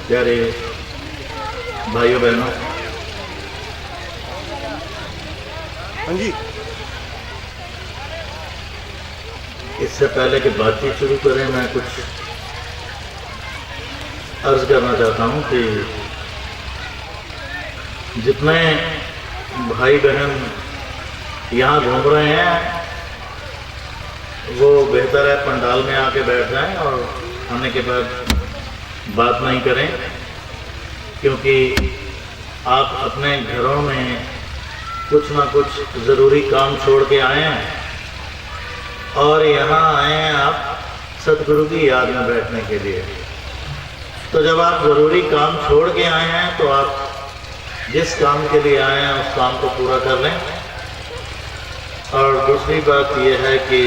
प्यारे भाइयों बहनों, हाँ जी। इससे पहले कि बातचीत शुरू करें, मैं कुछ अर्ज करना चाहता हूं कि जितने भाई बहन यहाँ घूम रहे हैं वो बेहतर है पंडाल में आके बैठ जाएं और आने के बाद बात नहीं करें, क्योंकि आप अपने घरों में कुछ ना कुछ ज़रूरी काम छोड़ के आए हैं और यहाँ आए हैं आप सतगुरु की याद में बैठने के लिए। तो जब आप ज़रूरी काम छोड़ के आए हैं तो आप जिस काम के लिए आए हैं उस काम को पूरा कर लें। और दूसरी बात यह है कि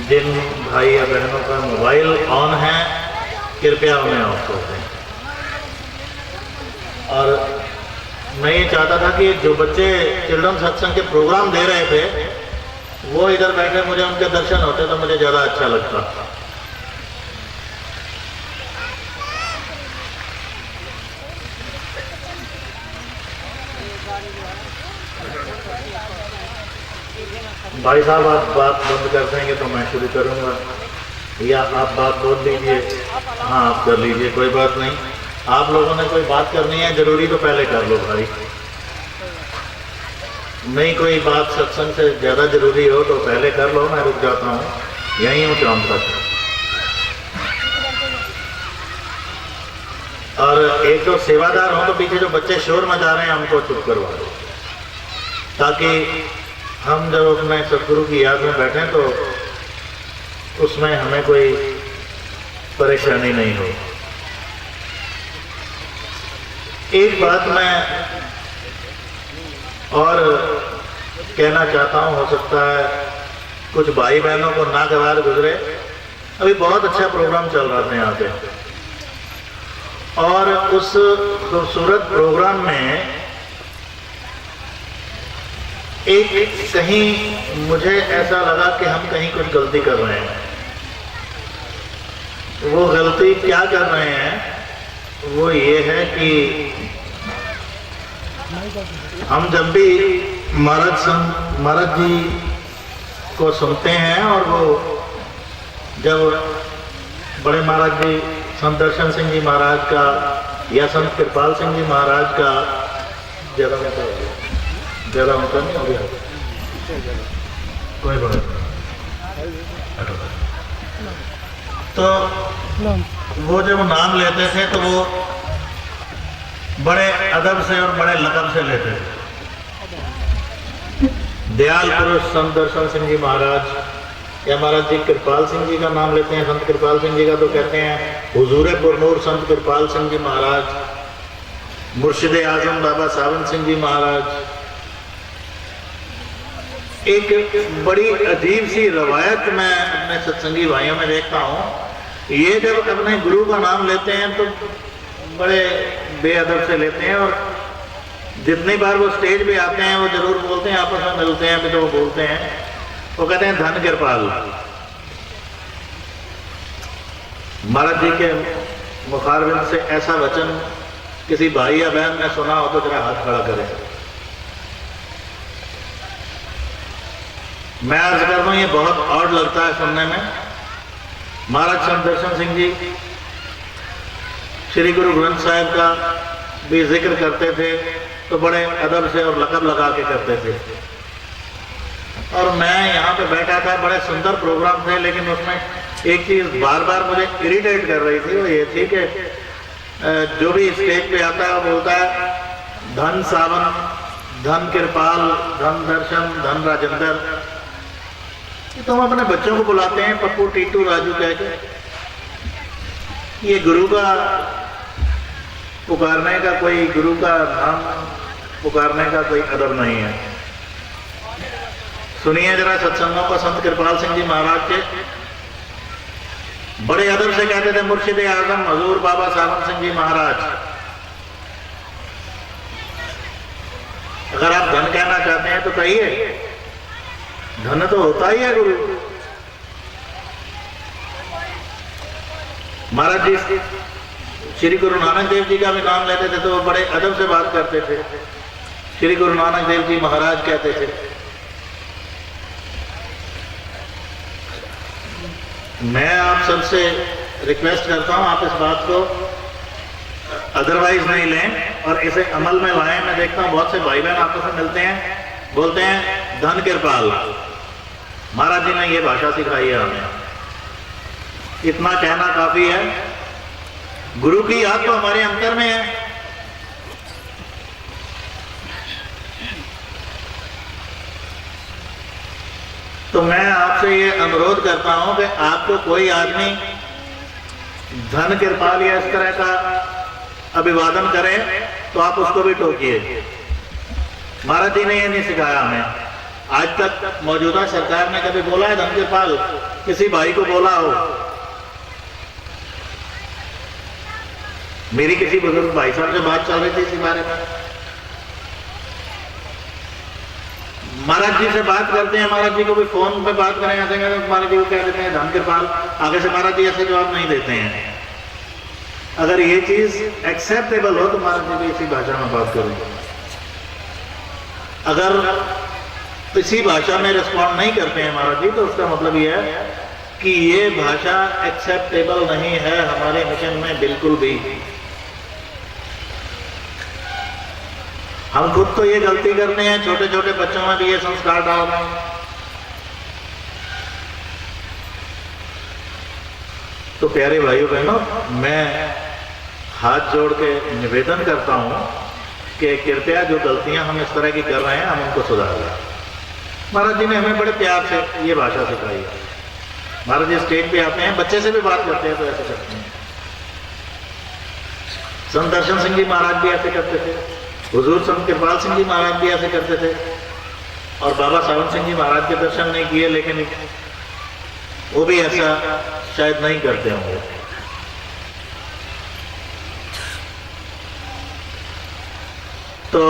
जिन भाई या बहनों का मोबाइल ऑन है कृपया उन्हें ऑफ कर दें। और मैं ये चाहता था कि जो बच्चे चिल्ड्रन सत्संग के प्रोग्राम दे रहे थे वो इधर बैठे, मुझे उनके दर्शन होते तो मुझे ज़्यादा अच्छा लगता। भाई साहब, आप बात बंद कर देंगे तो मैं शुरू करूंगा, या आप बात बोल लीजिए। हाँ, आप कर लीजिए, कोई बात नहीं। आप लोगों ने कोई बात करनी है जरूरी तो पहले कर लो भाई, नहीं कोई बात सत्संग से ज़्यादा जरूरी हो तो पहले कर लो, मैं रुक जाता हूँ, यहीं हूँ शाम तक। और एक तो सेवादार हो तो पीछे जो बच्चे शोर मचा रहे हैं हमको चुप करवा दो, ताकि हम जब अपने सतगुरु की याद में बैठें तो उसमें हमें कोई परेशानी नहीं हो। एक बात मैं और कहना चाहता हूँ, हो सकता है कुछ भाई बहनों को नागवार गुजरे। अभी बहुत अच्छा प्रोग्राम चल रहा था यहाँ पे, और उस खूबसूरत प्रोग्राम में एक कहीं मुझे ऐसा लगा कि हम कहीं कुछ गलती कर रहे हैं। वो गलती क्या कर रहे हैं वो ये है कि हम जब भी महाराज जी को सुनते हैं और वो जब बड़े महाराज जी संत दर्शन सिंह जी महाराज का या संत कृपाल सिंह जी महाराज का ज़्यादा उनका नहीं हो गया, कोई बात नहीं। तो वो जब नाम लेते थे तो वो बड़े अदब से और बड़े लकब से लेते थे। दयाल पुरुष संत दर्शन सिंह जी महाराज या महाराज जी कृपाल सिंह जी का नाम लेते हैं, संत कृपाल सिंह जी का तो कहते हैं हुजूर पुरनूर संत कृपाल सिंह जी महाराज, मुर्शिद आजम बाबा सावन सिंह जी महाराज। एक बड़ी अजीब सी रवायत मैं अपने सत्संगी भाइयों में देखता हूँ, ये जब अपने गुरु का नाम लेते हैं तो बड़े बेअदब से लेते हैं, और जितनी बार वो स्टेज पे आते हैं वो जरूर बोलते हैं, आपस में मिलते हैं भी तो वो बोलते हैं, वो कहते हैं धन कृपाल। महाराज जी के मुखारबिंद से ऐसा वचन किसी भाई या बहन ने सुना हो तो जरा हाथ खड़ा करें। मैं अर्ज कर रहा हूँ, ये बहुत ऑड लगता है सुनने में। महाराज संत दर्शन सिंह जी श्री गुरु ग्रंथ साहिब का भी जिक्र करते थे तो बड़े अदब से और लकब लगा के करते थे। और मैं यहाँ पे बैठा था, बड़े सुंदर प्रोग्राम थे, लेकिन उसमें एक चीज़ बार बार मुझे इरिटेट कर रही थी, वो ये थी कि जो भी स्टेज पे आता है वो बोलता है धन सावन, धन कृपाल, धन दर्शन, धन राजेंद्र। तो हम अपने बच्चों को बुलाते हैं पप्पू, टीटू, राजू कह के। ये गुरु का पुकारने का कोई, गुरु का नाम पुकारने का कोई अदब नहीं है। सुनिए जरा सत्संगों को संत कृपाल सिंह जी महाराज के बड़े अदब से कहते थे मुर्शिद आजम हजूर बाबा सावन सिंह जी महाराज। अगर आप धन कहना चाहते हैं तो कहिए, धन तो होता ही है गुरु। महाराज जी श्री गुरु नानक देव जी का भी नाम लेते थे तो वो बड़े अदब से बात करते थे। श्री गुरु नानक देव जी महाराज कहते थे। मैं आप सबसे रिक्वेस्ट करता हूं, आप इस बात को अदरवाइज नहीं लें और इसे अमल में लाएं। मैं देखता हूं बहुत से भाई बहन आपस में मिलते हैं, बोलते हैं धन कृपाल। महाराज जी ने ये भाषा सिखाई है हमें, इतना कहना काफी है। गुरु की याद तो हमारे अंतर में है। तो मैं आपसे ये अनुरोध करता हूं कि आपको कोई आदमी धन कृपाल या इस तरह का अभिवादन करे तो आप उसको भी टोकिए। महाराज जी ने ये नहीं सिखाया हमें। आज तक मौजूदा सरकार ने कभी बोला है धन कृपाल? किसी भाई को बोला हो? मेरी किसी बुजुर्ग भाई साहब से बात चल रही थी इसी बारे में। महाराज जी से बात करते हैं, महाराज जी को भी फोन पे बात करें ऐसे तो महाराज जी को कह देते हैं धन कृपाल। आगे से महाराज जी ऐसे जवाब नहीं देते हैं। अगर ये चीज एक्सेप्टेबल हो तो महाराज जी भी इसी भाषा में बात करेंगे। अगर इसी भाषा में रिस्पॉन्ड नहीं करते हैं महाराज जी तो उसका मतलब ये है कि ये भाषा एक्सेप्टेबल नहीं है हमारे मिशन में बिल्कुल भी। हम खुद तो ये गलती करते हैं, छोटे छोटे बच्चों में भी ये संस्कार डाल रहे हैं। तो प्यारे भाइयों बहनों, मैं हाथ जोड़ के निवेदन करता हूं कि कृपया जो गलतियां हम इस तरह की कर रहे हैं हम उनको सुधार लें। महाराज जी ने हमें बड़े प्यार से ये भाषा सिखाई है। महाराज जी स्टेज पे आते हैं, बच्चे से भी बात करते हैं तो ऐसे करते हैं। संत दर्शन सिंह जी महाराज भी ऐसे करते थे, हुजूर संत कृपाल सिंह जी महाराज भी ऐसे करते थे। और बाबा सावन सिंह जी महाराज के दर्शन नहीं किए, लेकिन वो भी ऐसा शायद नहीं करते होंगे। तो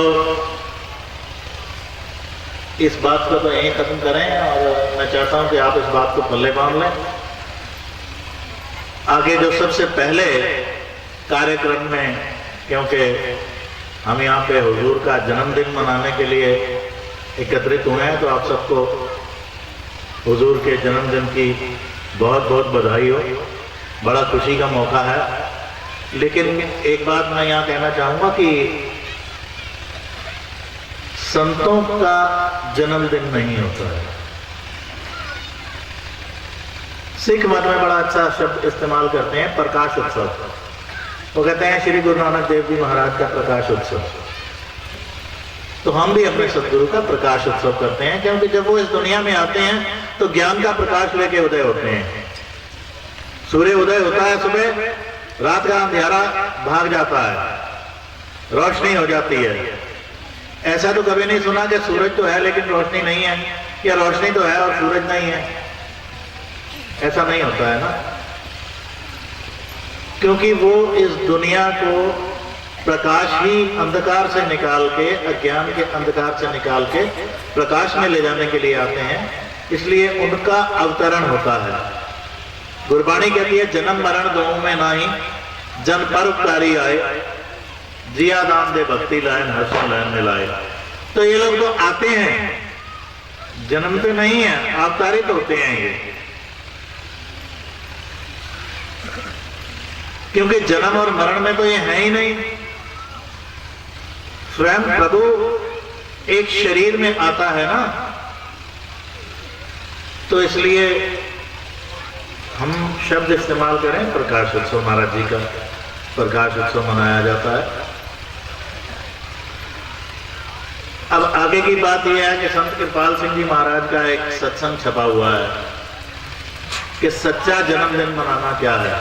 इस बात को तो यहीं खत्म करें और मैं चाहता हूं कि आप इस बात को पल्ले बांध लें। आगे जो सबसे पहले कार्यक्रम में, क्योंकि हम यहाँ पे हुजूर का जन्मदिन मनाने के लिए एकत्रित हुए हैं, तो आप सबको हुजूर के जन्मदिन की बहुत बहुत बधाई हो। बड़ा खुशी का मौका है। लेकिन एक बात मैं यहाँ कहना चाहूँगा कि संतों का जन्मदिन नहीं होता है। सिख मत में बड़ा अच्छा शब्द इस्तेमाल करते हैं, प्रकाश उत्सव। वो कहते हैं श्री गुरु नानक देव जी महाराज का प्रकाश उत्सव। तो हम भी अपने सदगुरु का प्रकाश उत्सव करते हैं, क्योंकि जब वो इस दुनिया में आते हैं तो ज्ञान का प्रकाश लेके उदय होते हैं। सूर्य उदय होता है सुबह, रात का अंधेरा भाग जाता है, रोशनी हो जाती है। ऐसा तो कभी नहीं सुना कि सूरज तो है लेकिन रोशनी नहीं है, या रोशनी तो है और सूरज नहीं है। ऐसा नहीं होता है ना, क्योंकि वो इस दुनिया को प्रकाश ही अंधकार से निकाल के, अज्ञान के अंधकार से निकाल के प्रकाश में ले जाने के लिए आते हैं। इसलिए उनका अवतरण होता है। गुरबाणी कहती है जन्म मरण दोनों में नाही, जन पर उपकारी आए, जिया दाम दे भक्ति लायन हर्ष लायन मिलाए। तो ये लोग तो आते हैं, जन्मते नहीं है, अवतारित होते हैं ये। क्योंकि जन्म और मरण में तो ये है ही नहीं। स्वयं प्रभु एक शरीर में आता है ना, तो इसलिए हम शब्द इस्तेमाल करें प्रकाश उत्सव। महाराज जी का प्रकाश उत्सव मनाया जाता है। अब आगे की बात यह है कि संत कृपाल सिंह जी महाराज का एक सत्संग छपा हुआ है कि सच्चा जन्मदिन मनाना क्या है।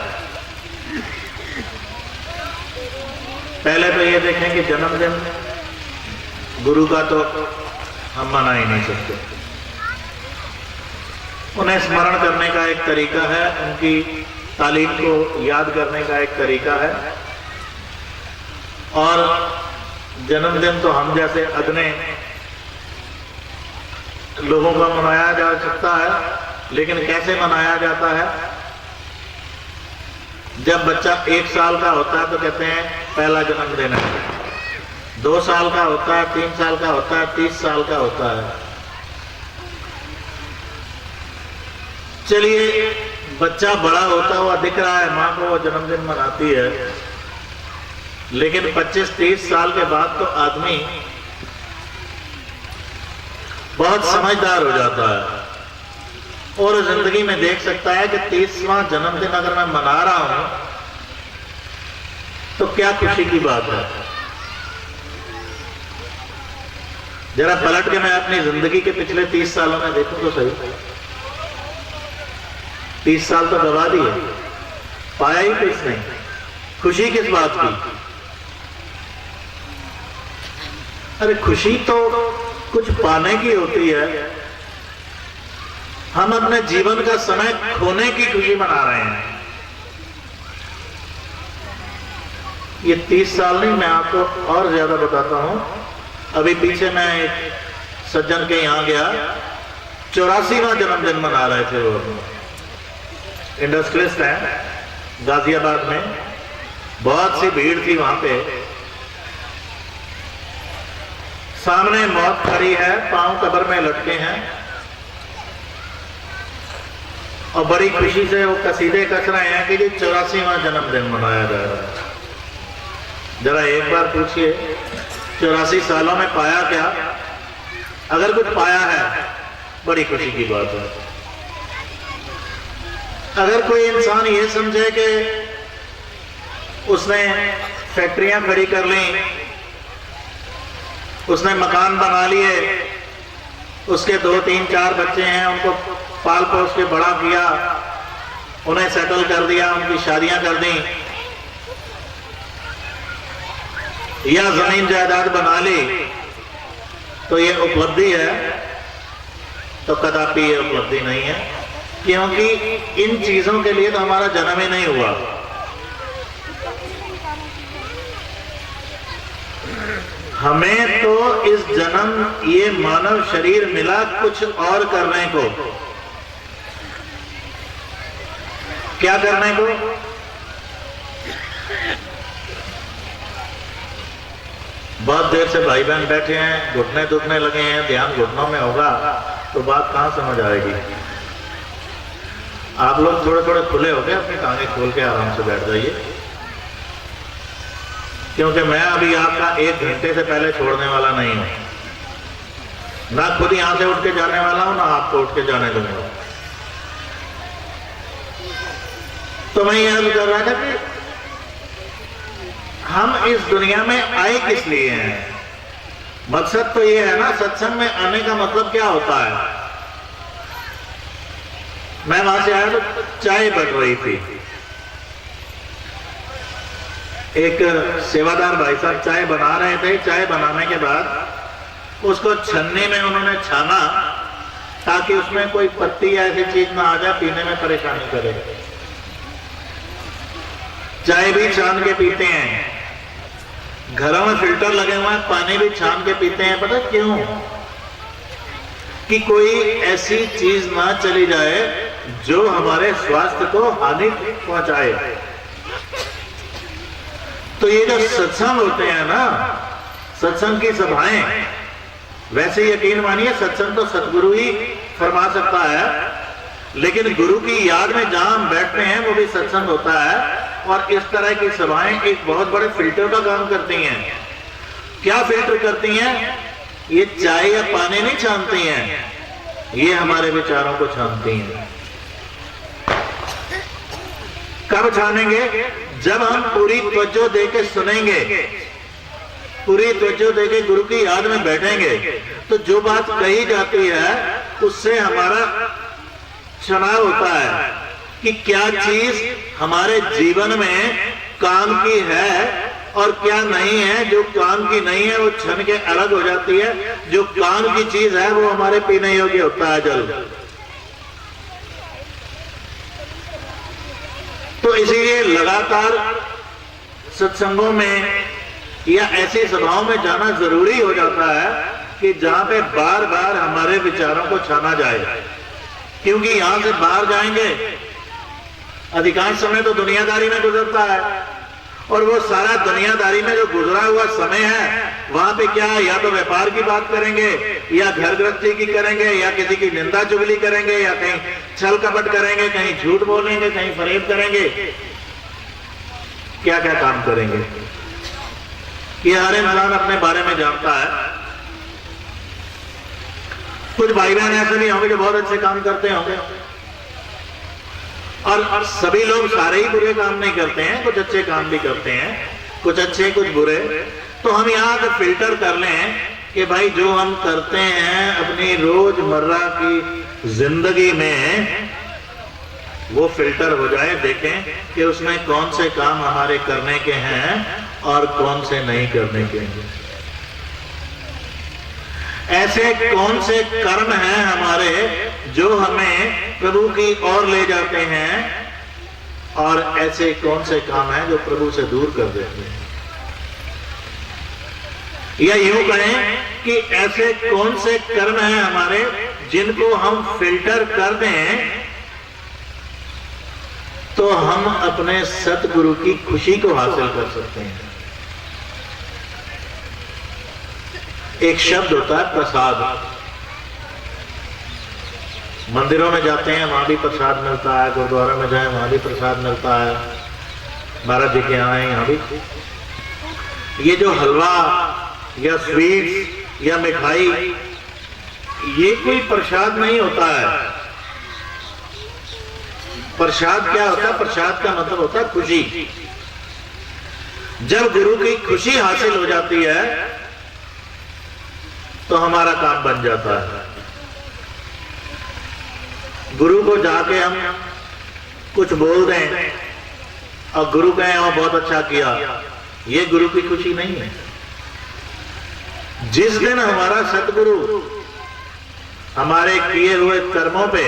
पहले तो ये देखें कि जन्मदिन गुरु का तो हम मना ही नहीं सकते। उन्हें स्मरण करने का एक तरीका है, उनकी तालीम को याद करने का एक तरीका है। और जन्मदिन तो हम जैसे अदने लोगों का मनाया जा सकता है, लेकिन कैसे मनाया जाता है जब बच्चा 1 साल का होता है तो कहते हैं पहला जन्मदिन है, 2 साल का होता है, 3 साल का होता है, 30 साल का होता है। चलिए, बच्चा बड़ा होता हुआ दिख रहा है, माँ को वो जन्मदिन मनाती है, लेकिन 25-30 साल के बाद तो आदमी बहुत समझदार हो जाता है और जिंदगी में देख सकता है कि 30वां जन्मदिन अगर मैं मना रहा हूं तो क्या खुशी की बात है। जरा पलट के मैं अपनी जिंदगी के पिछले 30 सालों में देखूं तो सही, 30 साल तो गवा दिए, पाया ही कुछ नहीं। खुशी किस बात की? अरे खुशी तो कुछ पाने की होती है। हम अपने जीवन का समय खोने की खुशी मना रहे हैं। ये 30 साल नहीं, मैं आपको और ज्यादा बताता हूं। अभी पीछे मैं एक सज्जन के यहां गया, 84वां जन्मदिन मना रहे थे वो, इंडस्ट्रियलिस्ट हैं गाजियाबाद में, बहुत सी भीड़ थी वहां पे। सामने मौत खड़ी है, पांव कब्र में लटके हैं और बड़ी खुशी से वो कसीदे कस रहे हैं कि 84वां जन्मदिन मनाया जा रहा है। जरा एक बार पूछिए, 84 सालों में पाया क्या? अगर कुछ पाया है, बड़ी खुशी की बात है। अगर कोई इंसान ये समझे कि उसने फैक्ट्रियां खड़ी कर ली, उसने मकान बना लिए, उसके 2, 3, 4 बच्चे हैं, उनको पाल पोस के बड़ा किया, उन्हें सेटल कर दिया, उनकी शादियां कर दी, या जमीन जायदाद बना ली, तो ये उपलब्धि है? तो कदापि ये उपलब्धि नहीं है, क्योंकि इन चीजों के लिए तो हमारा जन्म ही नहीं हुआ। हमें तो इस जन्म, ये मानव शरीर मिला कुछ और करने को। क्या करने को? बहुत देर से भाई बहन बैठे हैं, घुटने दुखने लगे हैं, ध्यान घुटनों में होगा तो बात कहां समझ आएगी। आप लोग थोड़े थोड़े खुले हो गए, अपनी टांगे खोल के आराम से बैठ जाइए, क्योंकि मैं अभी आपका 1 घंटे से पहले छोड़ने वाला नहीं हूं, ना खुद यहां से उठ के जाने वाला हूं, ना आपको उठ के जाने दूंगा। तो मैं यह अर्ज कर रहा था कि हम इस दुनिया में आए किस लिए हैं? मकसद तो ये है ना, सत्संग में आने का मतलब क्या होता है? मैं वहां से आया तो चाय बन रही थी, एक सेवादार भाई साहब चाय बना रहे थे। चाय बनाने के बाद उसको छन्नी में उन्होंने छाना ताकि उसमें कोई पत्ती या ऐसी चीज ना आ जाए पीने में परेशानी करे। चाय भी छान के पीते हैं, घरों में फिल्टर लगे हुए हैं, पानी भी छान के पीते हैं। पता क्यों? कि कोई ऐसी चीज ना चली जाए जो हमारे स्वास्थ्य को हानि पहुंचाए। तो ये जो सत्संग होते हैं ना, सत्संग की सभाएं, वैसे यकीन मानिए सत्संग तो सतगुरु ही फरमा सकता है, लेकिन गुरु की याद में जहां हम बैठते हैं वो भी सत्संग होता है। और इस तरह की सभाएं एक बहुत बड़े फिल्टर का काम करती हैं। क्या फिल्टर करती हैं? ये चाय या पानी नहीं छानती हैं, ये हमारे विचारों को छानती हैं। कब छानेंगे? जब हम पूरी तवज्जो देके सुनेंगे, पूरी तवज्जो देके गुरु की याद में बैठेंगे, तो जो बात कही जाती है उससे हमारा चुनाव होता है कि क्या चीज हमारे जीवन में काम की है और क्या नहीं है। जो काम की नहीं है वो छन के अलग हो जाती है, जो काम की चीज है वो हमारे पीने योग्य होता है जल। तो इसीलिए लगातार सत्संगों में या ऐसी सभाओं में जाना जरूरी हो जाता है कि जहां पे बार बार हमारे विचारों को छाना जाए, क्योंकि यहां से बाहर जाएंगे अधिकांश समय तो दुनियादारी में गुजरता है, और वो सारा दुनियादारी में जो गुजरा हुआ समय है वहां पे क्या, या तो व्यापार की बात करेंगे, या घर गृहस्थी की करेंगे, या किसी की निंदा चुगली करेंगे, या कहीं छल कपट करेंगे, कहीं झूठ बोलेंगे, कहीं फरेब करेंगे, क्या क्या काम करेंगे। ये हर इंसान अपने बारे में जानता है। कुछ भाई बहन ऐसे भी होंगे जो बहुत अच्छे काम करते होंगे, और सभी लोग सारे ही बुरे काम नहीं करते हैं, कुछ अच्छे काम भी करते हैं, कुछ अच्छे कुछ बुरे। तो हम यहाँ पे फिल्टर कर लें कि भाई जो हम करते हैं अपनी रोजमर्रा की जिंदगी में वो फिल्टर हो जाए, देखें कि उसमें कौन से काम हमारे करने के हैं और कौन से नहीं करने के हैं। ऐसे कौन से कर्म हैं हमारे जो हमें प्रभु की ओर ले जाते हैं, और ऐसे कौन से काम हैं जो प्रभु से दूर कर देते हैं। या यूं कहें कि ऐसे कौन से कर्म हैं हमारे जिनको हम फिल्टर कर दें तो हम अपने सतगुरु की खुशी को हासिल कर सकते हैं। एक शब्द होता है प्रसाद। मंदिरों में जाते हैं वहां भी प्रसाद मिलता है, गुरुद्वारा में जाए वहां भी प्रसाद मिलता है, महाराज जी के यहाँ है यहाँ भी। ये जो हलवा या स्वीट्स या मिठाई, ये कोई प्रसाद नहीं होता है। प्रसाद क्या होता है? प्रसाद का मतलब होता है खुशी। जब गुरु की खुशी हासिल हो जाती है तो हमारा काम बन जाता है। गुरु को जाके हम कुछ बोल दें और गुरु कहें वो बहुत अच्छा किया, ये गुरु की खुशी नहीं है। जिस दिन हमारा सतगुरु हमारे किए हुए कर्मों पे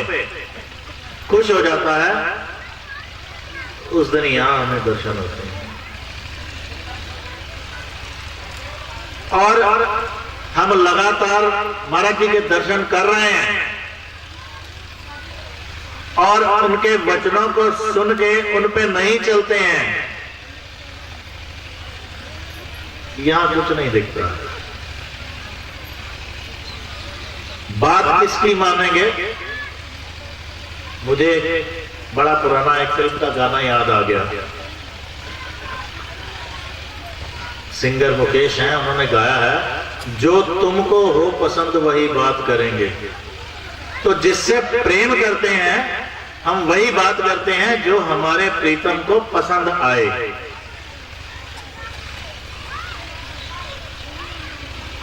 खुश हो जाता है, उस दिन यहां हमें दर्शन होते हैं। और हम लगातार महाराज जी के दर्शन कर रहे हैं और उनके वचनों को सुन के उन पे नहीं चलते हैं, यहां कुछ नहीं दिखता। बात किसकी मानेंगे? मुझे बड़ा पुराना एक फिल्म का गाना याद आ गया। सिंगर मुकेश हैं, उन्होंने गाया है, जो तुमको हो पसंद वही बात करेंगे। तो जिससे प्रेम करते हैं हम वही बात करते हैं जो हमारे प्रीतम को पसंद आए।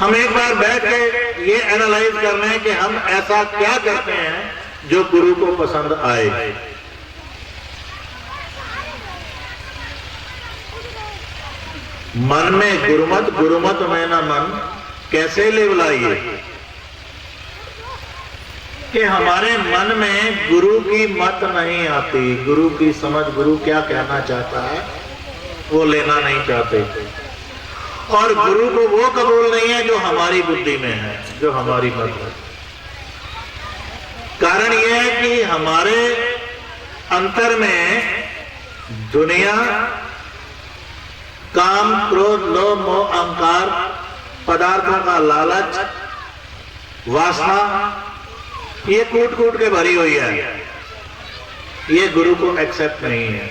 हम एक बार बैठ के ये एनालाइज कर रहे हैं कि हम ऐसा क्या करते हैं जो गुरु को पसंद आए। मन में गुरुमत, गुरुमत में ना मन, कैसे लेवलाइए कि हमारे मन में गुरु की मत नहीं आती, गुरु की समझ, गुरु क्या कहना चाहता है वो लेना नहीं चाहते, और गुरु को वो कबूल नहीं है जो हमारी बुद्धि में है, जो हमारी मत है। कारण यह है कि हमारे अंतर में दुनिया, काम, क्रोध, लोभ, मोह, अहंकार, पदार्थों का लालच, वासना, ये कूट कूट के भरी हुई है। ये गुरु को एक्सेप्ट नहीं है,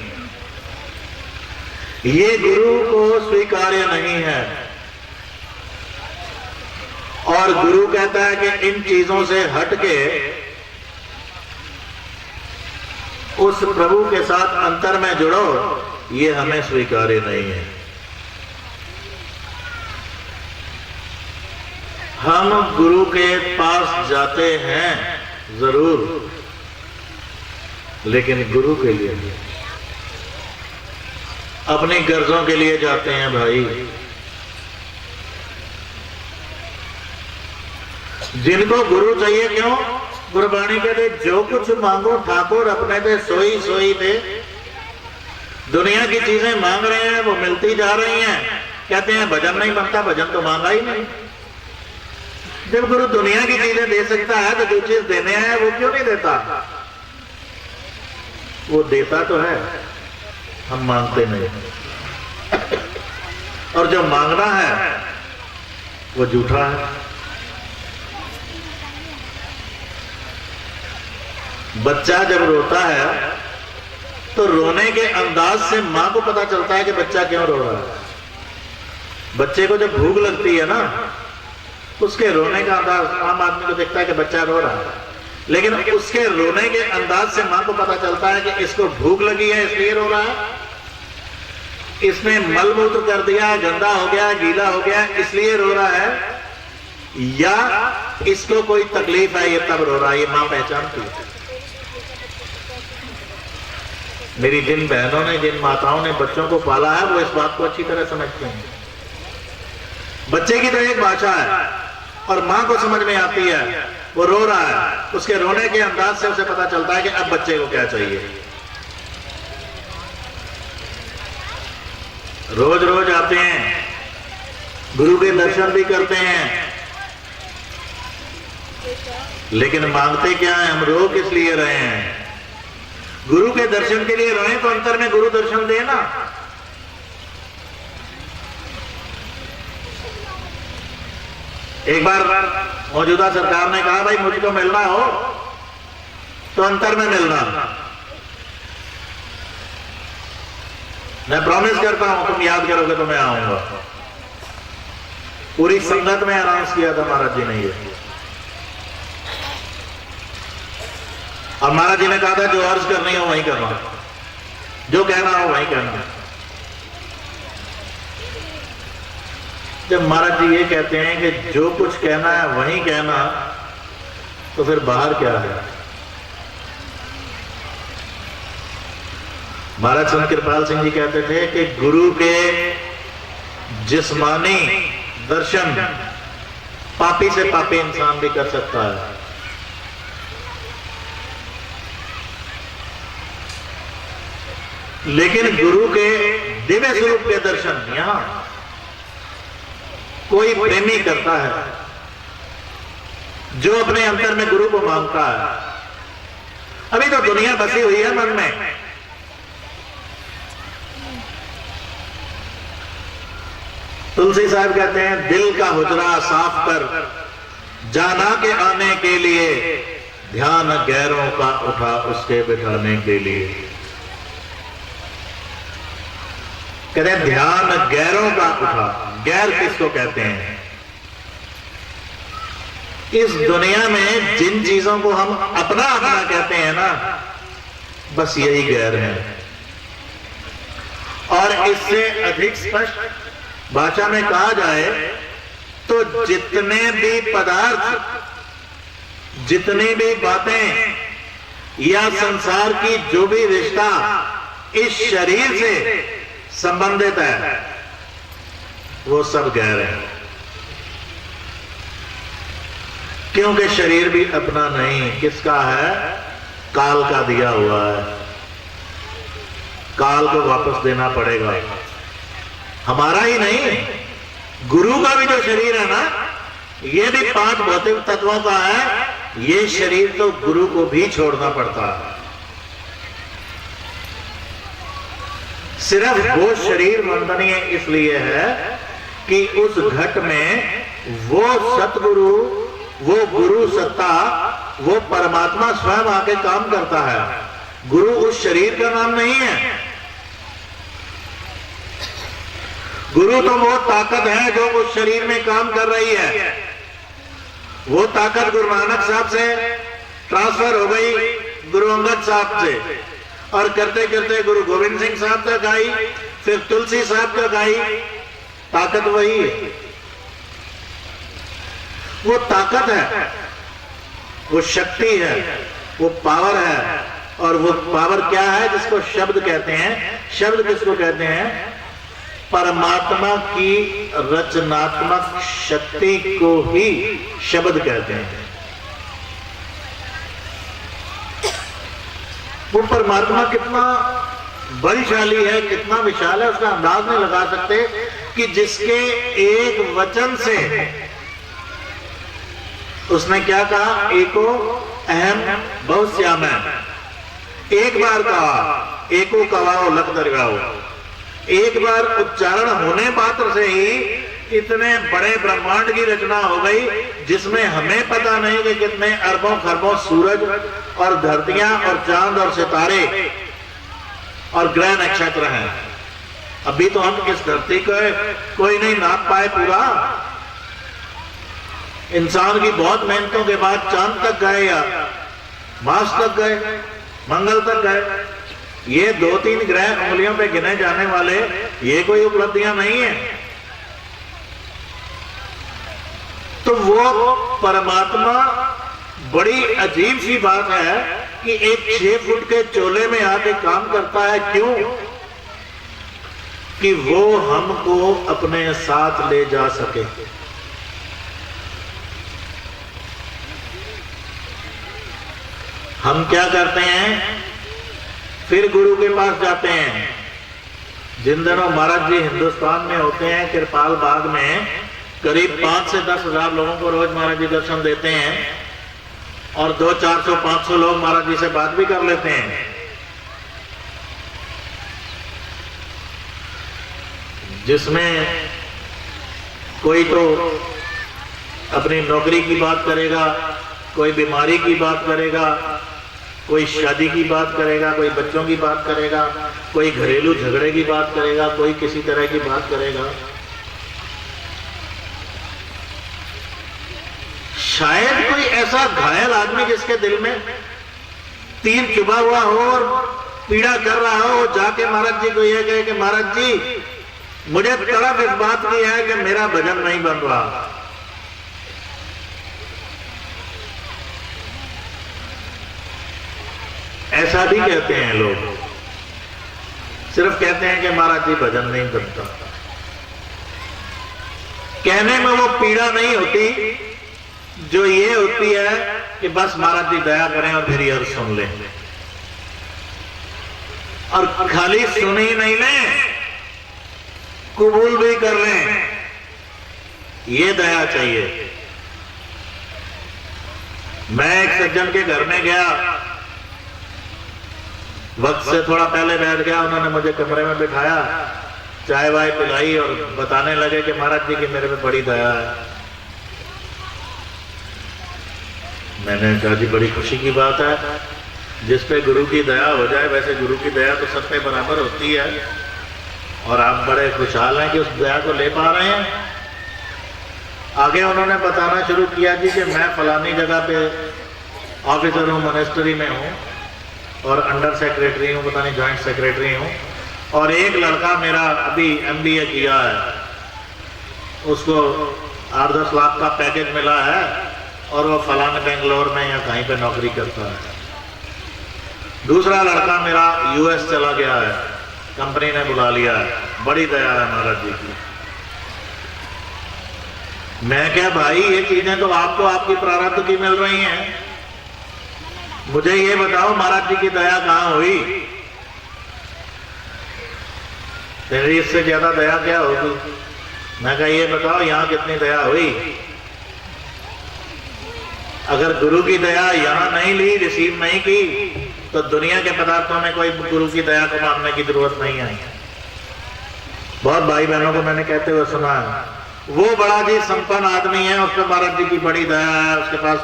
ये गुरु को स्वीकार्य नहीं है। और गुरु कहता है कि इन चीजों से हटके उस प्रभु के साथ अंतर में जुड़ो, ये हमें स्वीकार्य नहीं है। हम गुरु के पास जाते हैं जरूर, लेकिन गुरु के लिए नहीं, अपनी गर्जों के लिए जाते हैं भाई। जिनको गुरु चाहिए, क्यों? गुरबाणी कहते जो कुछ मांगो ठाकुर अपने दे सोई सोई दे। दुनिया की चीजें मांग रहे हैं, वो मिलती जा रही हैं। कहते हैं भजन नहीं बनता, भजन तो मांगा ही नहीं। जब गुरु दुनिया की चीजें दे सकता है तो जो चीज देने आया वो क्यों नहीं देता? वो देता तो है, हम मांगते नहीं, और जो मांगना है वो झूठा है। बच्चा जब रोता है तो रोने के अंदाज से मां को पता चलता है कि बच्चा क्यों रो रहा है। बच्चे को जब भूख लगती है ना, उसके रोने का अंदाज आम आदमी को दिखता है कि बच्चा रो रहा है, लेकिन उसके रोने के अंदाज से मां को पता चलता है कि इसको भूख लगी है इसलिए रो रहा है, इसने मलमूत्र कर दिया, गंदा हो गया, गीला हो गया इसलिए रो रहा है, या इसको कोई तकलीफ है ये तब रो रहा है। ये मां पहचानती है। मेरी जिन बहनों ने, जिन माताओं ने बच्चों को पाला है, वो इस बात को अच्छी तरह समझते हैं। बच्चे की तो एक भाषा है और मां को समझ में आती है, वो रो रहा है, उसके रोने के अंदाज से उसे पता चलता है कि अब बच्चे को क्या चाहिए। रोज रोज आते हैं, गुरु के दर्शन भी करते हैं, लेकिन मांगते क्या है? हम रो किस लिए रहे हैं? गुरु के दर्शन के लिए रोए तो अंतर में गुरु दर्शन देना। एक बार मौजूदा सरकार ने कहा भाई मुझको मिलना हो तो अंतर में मिलना, मैं प्रॉमिस करता हूं तुम याद करोगे तो मैं आऊंगा। पूरी संगत में अनाउंस किया था महाराज जी ने ये, और महाराज जी ने कहा था जो अर्ज करनी हो वहीं करना, जो कहना हो वहीं कहना। जब महाराज जी ये कहते हैं कि जो कुछ कहना है वहीं कहना, तो फिर बाहर क्या है? महाराज संत कृपाल सिंह जी कहते थे कि गुरु के जिस्मानी दर्शन पापी से पापी इंसान भी कर सकता है, लेकिन गुरु के दिव्य स्वरूप के दर्शन यहां कोई प्रेमी करता है, जो अपने अंतर में गुरु को मांगता है। अभी तो दुनिया बसी हुई है मन में। तुलसी साहब कहते हैं दिल का हुजरा साफ कर जाना के आने के लिए, ध्यान गैरों का उठा उसके बिठाने के लिए। कहते हैं ध्यान गैरों का उठा। गैर किसको कहते हैं? इस दुनिया में जिन चीजों को हम अपना अपना कहते हैं ना, बस यही गैर है। और इससे अधिक स्पष्ट भाषा में कहा जाए तो जितने भी पदार्थ, जितनी भी बातें या संसार की जो भी रिश्ता इस शरीर से संबंधित है, वो सब गैर है। क्योंकि शरीर भी अपना नहीं, किसका है? काल का दिया हुआ है। काल को वापस देना पड़ेगा। हमारा ही नहीं, गुरु का भी जो शरीर है ना, ये भी 5 भौतिक तत्वों का है। ये शरीर तो गुरु को भी छोड़ना पड़ता है। सिर्फ वो शरीर वंदनीय इसलिए है कि उस घट में वो सतगुरु, वो गुरु सत्ता, वो परमात्मा स्वयं आके काम करता है। गुरु उस शरीर का नाम नहीं है। गुरु तो वो ताकत है जो उस शरीर में काम कर रही है। वो ताकत गुरु नानक साहब से ट्रांसफर हो गई गुरु अंगद साहब से, और करते करते गुरु गोविंद सिंह साहब तक आई, फिर तुलसी साहब तक आई। ताकत वही है, वो ताकत है, वो शक्ति है, वो पावर है। और वो पावर क्या है? जिसको शब्द कहते हैं। शब्द किसको कहते हैं? परमात्मा की रचनात्मक शक्ति को ही शब्द कहते हैं। वो परमात्मा कितना बलशाली है, कितना विशाल है, उसका अंदाज नहीं लगा सकते कि जिसके एक वचन से उसने क्या कहा? एको अहम बहुश्याम है। एक बार कहा, एको कवाओ लख दरगाओ, एक बार उच्चारण होने मात्र से ही इतने बड़े ब्रह्मांड की रचना हो गई, जिसमें हमें पता नहीं कि कितने अरबों खरबों सूरज और धरतियां और चांद और सितारे और ग्रह नक्षत्र हैं। अभी तो हम इस धरती को कोई नहीं नाप पाए पूरा। इंसान की बहुत मेहनतों के बाद चांद तक गए या मार्स तक गए, मंगल तक गए। ये 2-3 ग्रह उंगलियों पे गिने जाने वाले ये कोई उपलब्धियां नहीं है। तो वो परमात्मा, बड़ी अजीब सी बात है कि एक 6 फुट के चोले में आके काम करता है। क्यों? कि वो हमको अपने साथ ले जा सके। हम क्या करते हैं? फिर गुरु के पास जाते हैं। जिन दिनों महाराज जी हिंदुस्तान में होते हैं, कृपाल बाग में करीब 5 से 10 हजार लोगों को रोज महाराज जी दर्शन देते हैं और 200-400-500 लोग महाराज जी से बात भी कर लेते हैं। जिसमें कोई तो अपनी नौकरी की बात करेगा, कोई बीमारी की बात करेगा, कोई शादी की बात करेगा, कोई बच्चों की बात करेगा, कोई घरेलू झगड़े की बात करेगा, कोई किसी तरह की बात करेगा। शायद कोई ऐसा घायल आदमी जिसके दिल में तीर चुभा हुआ हो और पीड़ा कर रहा हो, जाके महाराज जी को यह कहे कि महाराज जी मुझे तड़प इस बात की है कि मेरा भजन नहीं बन रहा। ऐसा भी कहते हैं लोग, सिर्फ कहते हैं कि महाराज जी भजन नहीं बनता। कहने में वो पीड़ा नहीं होती जो ये होती है कि बस महाराज जी दया करें और मेरी अर्ज सुन लें। और खाली सुन ही नहीं लें, कबूल भी कर लें, ये दया चाहिए। मैं एक सज्जन के घर में गया, वक्त से थोड़ा पहले बैठ गया। उन्होंने मुझे कमरे में बिठाया, चाय वाय पिलाई और बताने लगे कि महाराज जी की मेरे पे बड़ी दया है। मैंने कहा जी बड़ी खुशी की बात है, जिस पे गुरु की दया हो जाए, वैसे गुरु की दया तो सब पे बराबर होती है और आप बड़े खुशहाल हैं कि उस दया को ले पा रहे हैं। आगे उन्होंने बताना शुरू किया जी कि मैं फलानी जगह पे ऑफिसर हूँ, मॉनेस्टरी में हूँ और अंडर सेक्रेटरी हूँ, पता नहीं ज्वाइंट सेक्रेटरी हूँ, और एक लड़का मेरा अभी MBA किया है, उसको 8-10 लाख का पैकेज मिला है और वो फलाने बेंगलोर में या कहीं पे नौकरी करता है। दूसरा लड़का मेरा US चला गया है, कंपनी ने बुला लिया है। बड़ी दया है महाराज जी की। मैं क्या भाई, ये चीजें तो आपको आपकी प्रारब्ध की मिल रही हैं, मुझे ये बताओ महाराज जी की दया कहां हुई? तेरी इससे ज्यादा दया क्या होगी? मैं कहा ये बताओ यहां कितनी दया हुई? अगर गुरु की दया यहां नहीं ली, रिसीव नहीं की, तो दुनिया के पदार्थों में कोई गुरु की दया को मानने की जरूरत नहीं है। बहुत भाई बहनों को मैंने कहते हुए सुना है, वो बड़ा जी संपन्न आदमी है, उस पर महाराज जी की बड़ी दया है, उसके पास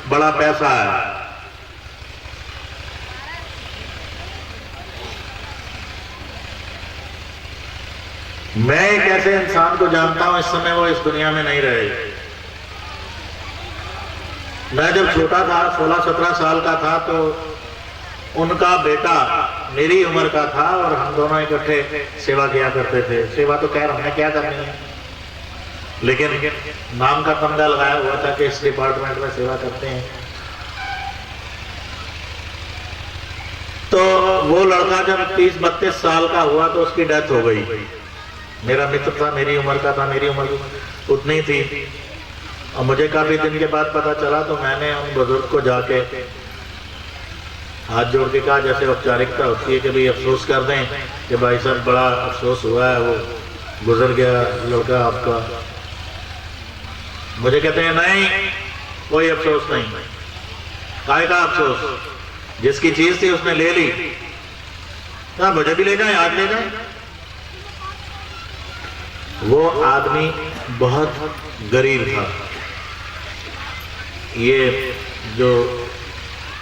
बड़ा पैसा है। मैं एक ऐसे इंसान को जानता हूं, इस समय वो इस दुनिया में नहीं रहे। मैं जब छोटा था, 16-17 साल का था, तो उनका बेटा मेरी उम्र का था और हम दोनों इकट्ठे सेवा किया करते थे। सेवा तो खैर हमने क्या करनी है, लेकिन नाम का तमगा लगाया हुआ था कि इस डिपार्टमेंट में सेवा करते हैं। तो वो लड़का जब 30-32 साल का हुआ तो उसकी डेथ हो गई। मेरा मित्र था, मेरी उम्र का था, मेरी उम्र उतनी थी। और मुझे काफी दिन के बाद पता चला, तो मैंने उन बुजुर्ग को जाके हाथ जोड़ के कहा, जैसे औपचारिकता होती है कि भाई अफसोस कर दें कि भाई साहब बड़ा अफसोस हुआ है, वो गुजर गया लड़का आपका। मुझे कहते हैं नहीं, कोई अफसोस नहीं। काहे का अफसोस? जिसकी चीज थी उसने ले ली, कहा मुझे भी ले जाए, आज ले जाए। वो आदमी बहुत गरीब था। ये जो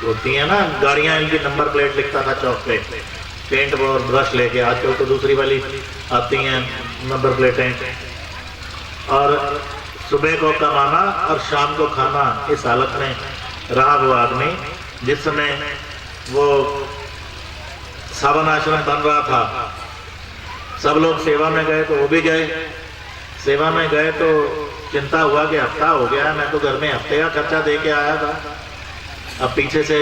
होती है ना गाड़ियां, इनकी नंबर प्लेट लिखता था चौक पे, पेंट और ब्रश लेके। आजकल तो दूसरी वाली आती हैं नंबर प्लेटें। और सुबह को कमाना और शाम को खाना, इस हालत में रहा वो आदमी। जिस समय वो सावन आश्रम बन रहा था, सब लोग सेवा में गए तो वो भी गए। सेवा में गए तो चिंता हुआ कि हफ्ता हो गया, मैं तो घर में हफ्ते का खर्चा दे के आया था, अब पीछे से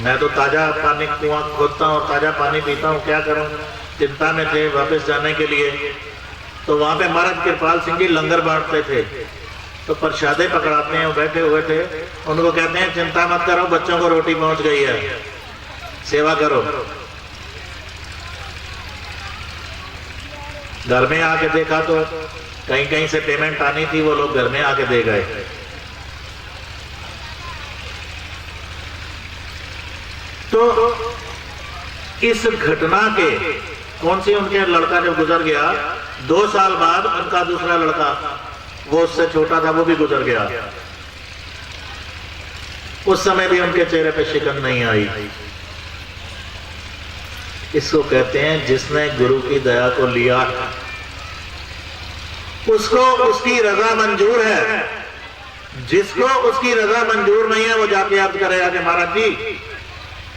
मैं तो ताजा पानी कुआं खोदता हूँ और ताजा पानी पीता हूँ, क्या करूँ। चिंता में थे वापस जाने के लिए। तो वहां पे महाराज कृपाल सिंह जी लंगर बांटते थे, तो प्रसादे पकड़ाते हैं, बैठे हुए थे। उनको कहते हैं चिंता मत करो, बच्चों को रोटी पहुंच गई है, सेवा करो। घर में आके देखा तो कहीं कहीं से पेमेंट आनी थी, वो लोग घर में आके दे गए। तो इस घटना के कौन सी, उनके लड़का जब गुजर गया 2 साल बाद उनका दूसरा लड़का, वो उससे छोटा था, वो भी गुजर गया। उस समय भी उनके चेहरे पे शिकन नहीं आई। इसको कहते हैं जिसने गुरु की दया को लिया उसको उसकी रजा मंजूर है। जिसको उसकी रजा मंजूर नहीं है वो जाके अर्ज करेगा कि महाराज जी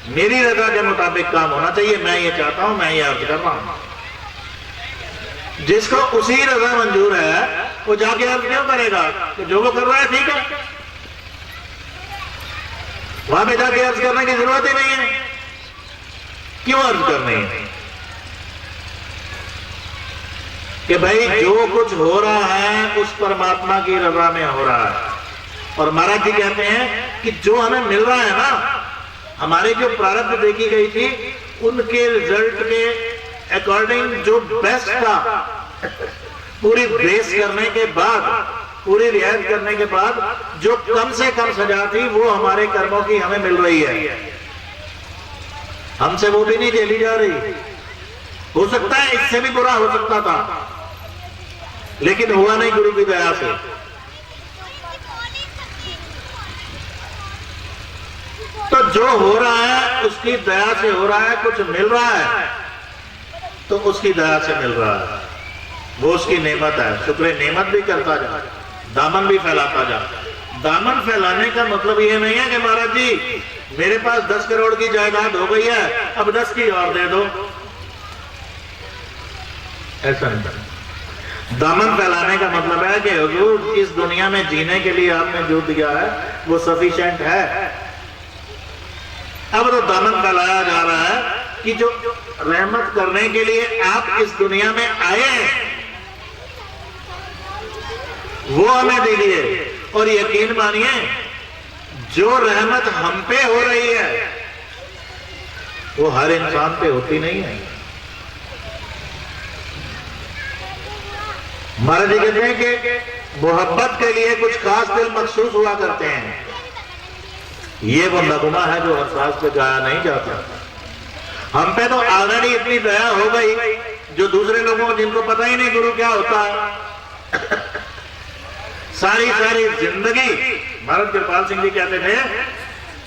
मेरी रजा के मुताबिक काम होना चाहिए, मैं ये चाहता हूं, मैं ये अर्ज कर रहा हूं। जिसको उसी रजा मंजूर है वो जाके अर्ज क्यों करेगा कि जो वो कर रहा है ठीक है, वहां पे जाके अर्ज करने की जरूरत ही नहीं है। क्यों अर्ज करनी है कि भाई जो कुछ हो रहा है उस परमात्मा की रजा में हो रहा है। और महाराज जी कहते हैं कि जो हमें मिल रहा है ना, हमारे जो प्रारब्ध देखी गई थी उनके रिजल्ट के अकॉर्डिंग जो बेस्ट था, पूरी बेस करने के बाद, पूरी रियायत करने के बाद जो कम से कम सजा थी वो हमारे कर्मों की हमें मिल रही है। हमसे वो भी नहीं झेली जा रही। हो सकता है इससे भी बुरा हो सकता था, लेकिन हुआ नहीं गुरु की दया से। तो जो हो रहा है उसकी दया से हो रहा है, कुछ मिल रहा है तो उसकी दया से मिल रहा है, वो उसकी नेमत है। शुक्र नेमत भी करता जा, दामन भी फैलाता जा। दामन फैलाने का मतलब ये नहीं है कि महाराज जी मेरे पास 10 करोड़ की जायदाद हो गई है, अब 10 की और दे दो, ऐसा नहीं। दामन फैलाने का मतलब है कि हुजूर इस दुनिया में जीने के लिए आपने जो दिया है वो सफिशिएंट है। अब तो दामन फैलाया जा रहा है कि जो रहमत करने के लिए आप इस दुनिया में आए हैं वो हमें दीजिए। और यकीन मानिए जो रहमत हम पे हो रही है वो हर इंसान पे होती नहीं है। महाराज जी कहते हैं कि मोहब्बत के लिए कुछ खास दिल मखसूस हुआ करते हैं। ये वो नगमा है जो एहसास पे गाया नहीं जाता। हम पे तो ऑलरेडी इतनी दया हो गई, जो दूसरे लोगों को जिनको पता ही नहीं गुरु क्या होता है सारी सारी जिंदगी महाराज कृपाल सिंह जी कहते थे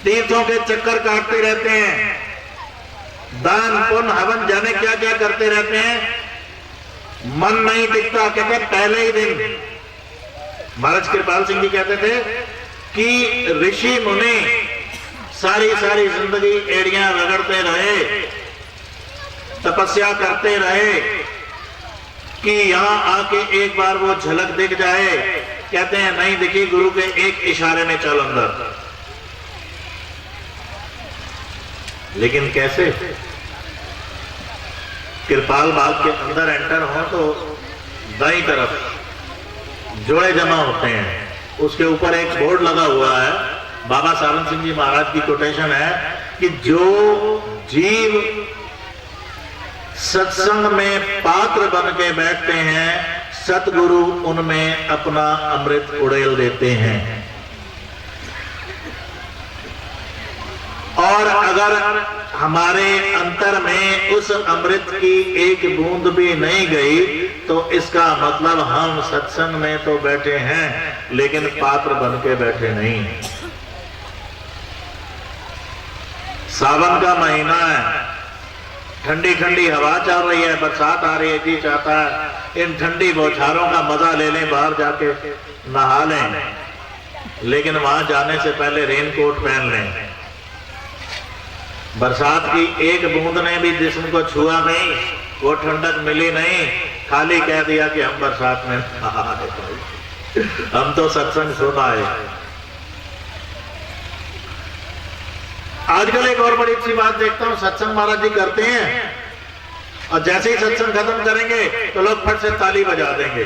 तीर्थों के चक्कर काटते रहते हैं, दान पुण्य हवन जाने क्या क्या करते रहते हैं, मन नहीं टिकता। कहते पहले ही दिन महाराज कृपाल सिंह जी कहते थे कि ऋषि मुनि सारी सारी जिंदगी एड़ियां रगड़ते रहे, तपस्या करते रहे कि यहां आके एक बार वो झलक दिख जाए। कहते हैं नहीं दिखी, गुरु के एक इशारे में चल अंदर। लेकिन कैसे? कृपाल बाग के अंदर एंटर हो तो दाईं तरफ जोड़े जमा होते हैं, उसके ऊपर एक बोर्ड लगा हुआ है। बाबा सावन सिंह जी महाराज की कोटेशन है कि जो जीव सत्संग में पात्र बन के बैठते हैं सतगुरु उनमें अपना अमृत उड़ेल देते हैं। और अगर हमारे अंतर में उस अमृत की एक बूंद भी नहीं गई तो इसका मतलब हम सत्संग में तो बैठे हैं लेकिन पात्र बन के बैठे नहीं। सावन का महीना है, ठंडी ठंडी हवा चल रही है, बरसात आ रही है, जी चाहता है इन ठंडी बौछारों का मजा ले लें, बाहर जाके नहा लें, लेकिन वहां जाने से पहले रेनकोट पहन लें। बरसात की एक बूंद ने भी जिस्म को छुआ नहीं, वो ठंडक मिली नहीं, खाली कह दिया कि हम बरसात में हम तो सत्संग सुना है। आजकल एक और बड़ी अच्छी बात देखता हूं, सत्संग महाराज जी करते हैं और जैसे ही सत्संग खत्म करेंगे तो लोग फट से ताली बजा देंगे।